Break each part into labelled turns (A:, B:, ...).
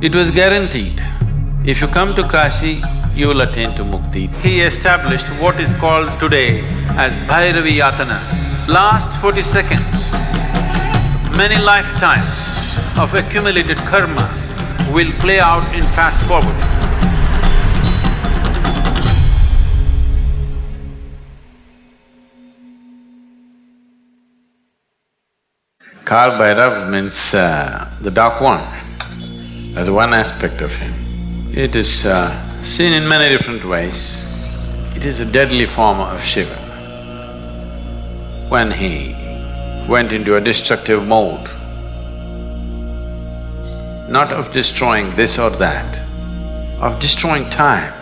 A: It was guaranteed, if you come to Kashi, you will attain to mukti. He established what is called today as Bhairavi Yatana. Last 40 seconds, many lifetimes of accumulated karma will play out in fast forward. Kal Bhairav means the dark one. That's one aspect of him. It is seen in many different ways. It is a deadly form of Shiva. When he went into a destructive mode, not of destroying this or that, of destroying time.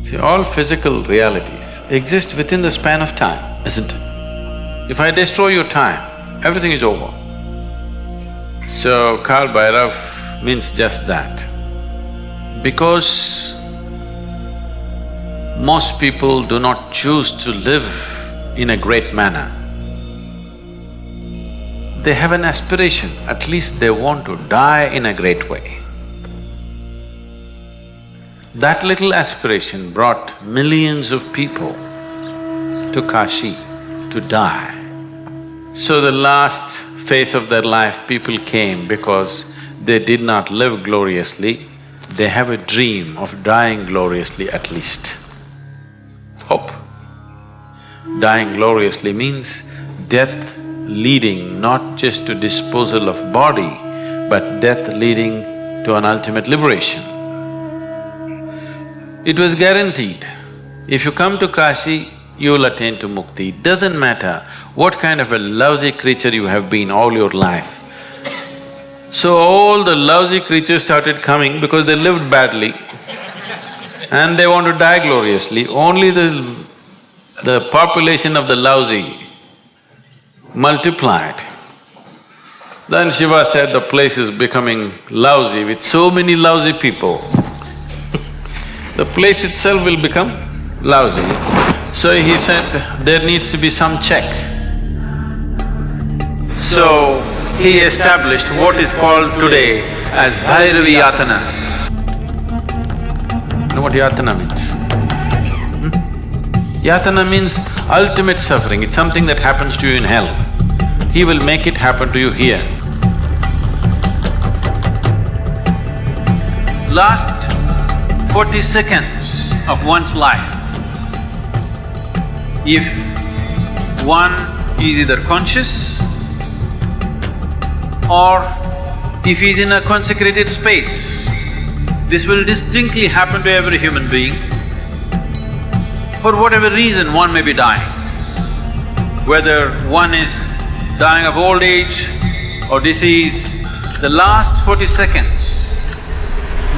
A: See, all physical realities exist within the span of time, isn't it? If I destroy your time, everything is over. So, Kal Bhairav means just that. Because most people do not choose to live in a great manner, they have an aspiration, at least they want to die in a great way. That little aspiration brought millions of people to Kashi to die. So the last phase of their life, people came because they did not live gloriously, they have a dream of dying gloriously at least. Hope. Dying gloriously means death leading not just to disposal of body, but death leading to an ultimate liberation. It was guaranteed, if you come to Kashi, you will attain to mukti. Doesn't matter what kind of a lousy creature you have been all your life. So all the lousy creatures started coming because they lived badly and they want to die gloriously. Only the population of the lousy multiplied. Then Shiva said the place is becoming lousy with so many lousy people. The place itself will become lousy. So he said, there needs to be some check. So he established what is called today as Bhairavi Yatana. You know what Yatana means? Yatana means ultimate suffering, it's something that happens to you in hell. He will make it happen to you here. Last 40 seconds of one's life, if one is either conscious or if he is in a consecrated space, this will distinctly happen to every human being. For whatever reason, one may be dying. Whether one is dying of old age or disease, the last 40 seconds,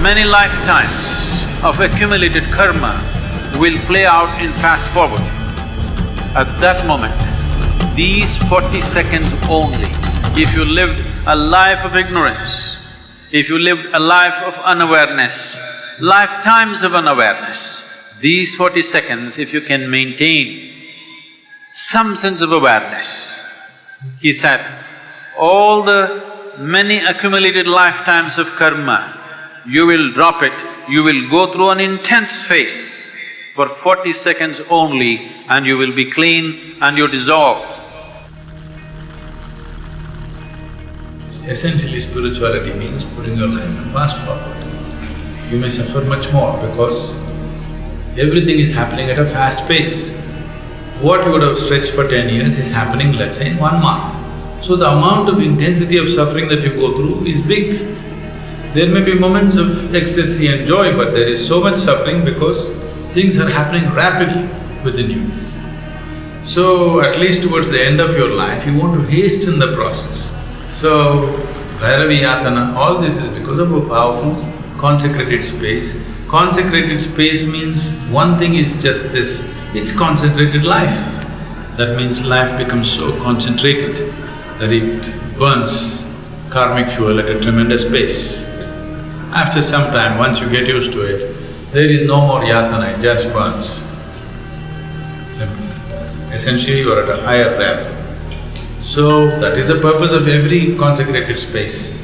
A: many lifetimes of accumulated karma will play out in fast forward. At that moment, these 40 seconds only, if you lived a life of ignorance, if you lived a life of unawareness, lifetimes of unawareness, these 40 seconds, if you can maintain some sense of awareness, he said, all the many accumulated lifetimes of karma, you will drop it, you will go through an intense phase for 40 seconds only and you will be clean and you dissolve.
B: Essentially, spirituality means putting your life in fast forward. You may suffer much more because everything is happening at a fast pace. What you would have stretched for 10 years is happening, let's say, in 1 month. So the amount of intensity of suffering that you go through is big. There may be moments of ecstasy and joy, but there is so much suffering because things are happening rapidly within you. So, at least towards the end of your life, you want to hasten the process. So, Bhairavi Yatana, all this is because of a powerful consecrated space. Consecrated space means one thing is just this, it's concentrated life. That means life becomes so concentrated that it burns karmic fuel at a tremendous pace. After some time, once you get used to it, there is no more yatana, it just burns. Simple. Essentially, you are at a higher rev. So, that is the purpose of every consecrated space.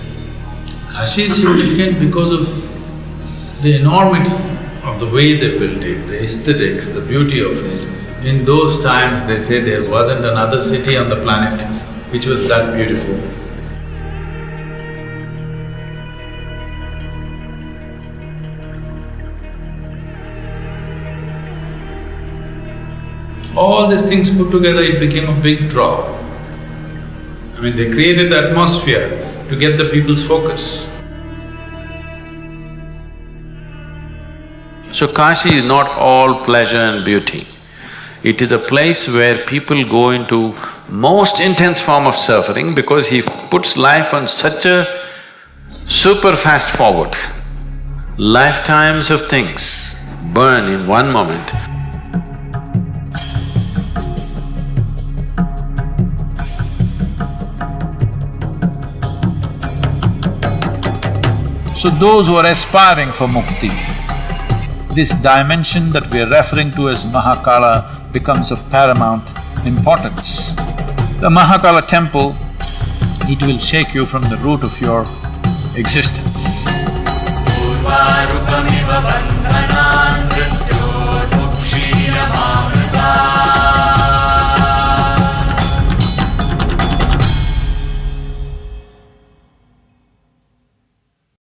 B: Kashi is significant because of the enormity of the way they built it, the aesthetics, the beauty of it. In those times, they say there wasn't another city on the planet which was that beautiful. All these things put together, it became a big draw. I mean, they created the atmosphere to get the people's focus.
A: So Kashi is not all pleasure and beauty. It is a place where people go into most intense form of suffering because he puts life on such a super fast forward. Lifetimes of things burn in one moment.
C: So those who are aspiring for mukti, this dimension that we are referring to as Mahakala becomes of paramount importance. The Mahakala temple, it will shake you from the root of your existence.